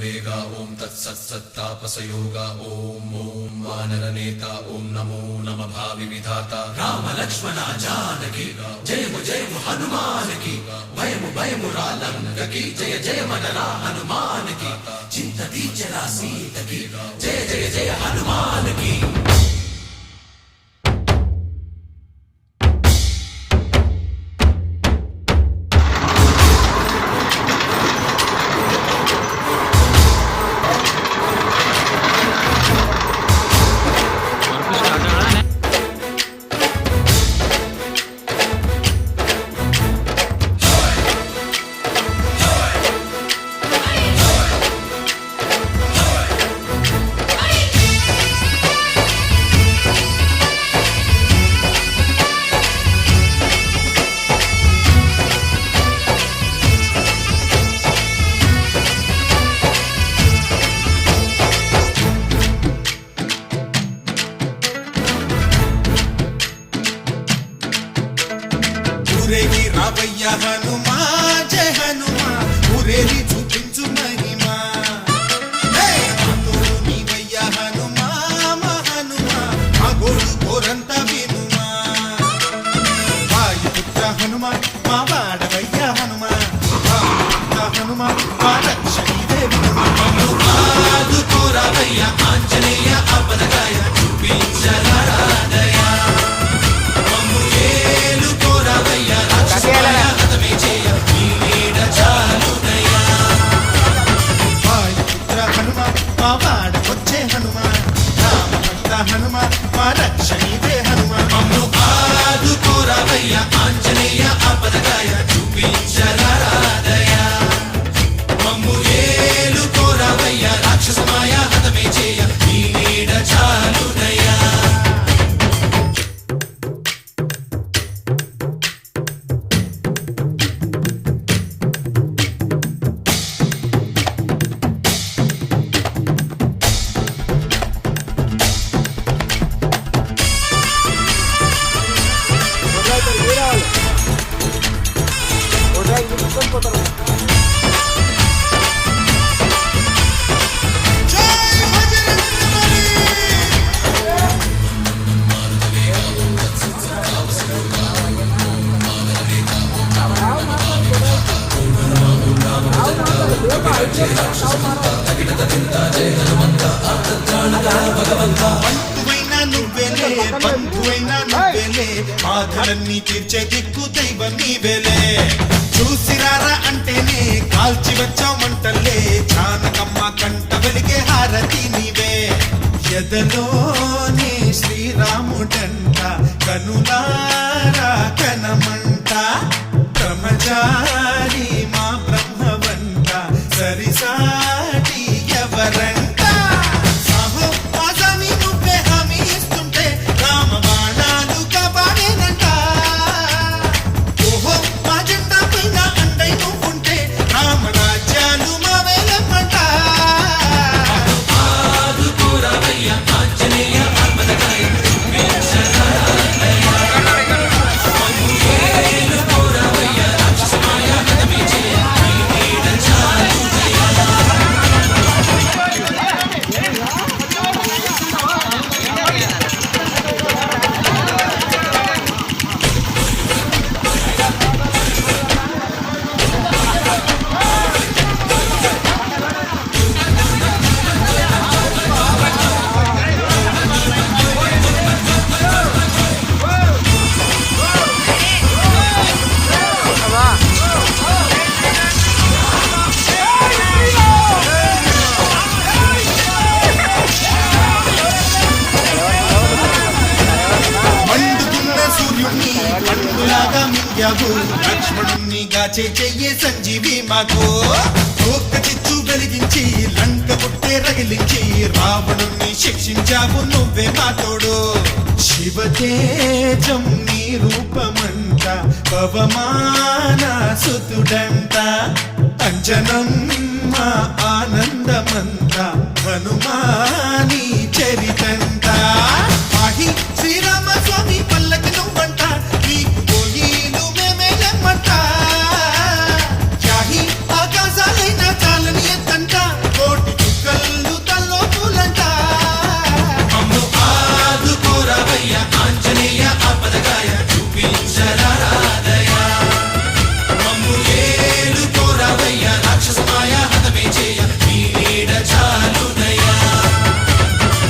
वेगा ओम तत्सत्तापसयोगा ओम ओम वानरनेता ओम नमो नमः भावि विधाता राम लक्ष्मण जानकी जय हनुमान की भयमु रालंक की जय मनरा हनुमान की चिंतती चला सीत की जय हनुमान की। రావయ్య హనుమా జయ హనుమా ఊరేగి చూపించు మహిమా తోడు నీవయ్య హనుమా మా హనుమా మా గోడు కోరంత వినుమా వాయుపుత్ర హనుమా మా వాడవయ్య హనుమా వాయుపుత్ర హనుమా మా రక్షణీదే వినుమా ఆదుకోరావయ్య ఆంజనేయ ఆపదగాయ చూపించరాదయ హనుమ మా రక్షణీదే హనుమ మమ్ము ఆదుకోరావయ్య ఆంజనేయ ఆపదగాయ చూపించరాదయ మమ్ము ఏలుకోరావయ్య రాక్షసమాయ హతమే చేయ నీ నీడ చాలుదయా। బాధలన్నీ తీర్చే దిక్కు దైవం నీవేలే చూసిరారా అంటేనే కాల్చి వచ్చావు మంటల్లే జానకమ్మ కంట వెలిగే హారతి నీవే ఎదలోనే శ్రీరాముడంట కనులారా కనమంట బ్రహ్మచారి మా బ్రహ్మవంట సరిసాటి ఎవరంట లక్ష్మణుణ్ణి గాచే చెయ్యే సంజీవి మాకు ఒక్క చిచ్చు వెలిగించి లంక పుట్టే రగిలించి రావణుణ్ణి శిక్షించావు నువ్వే మా తోడు శివతేజం నీ రూపమంట పవమాన సుతుడంట అంజనం మా ఆనందమంత హనుమాని చరితంట ఆహి శ్రీరామ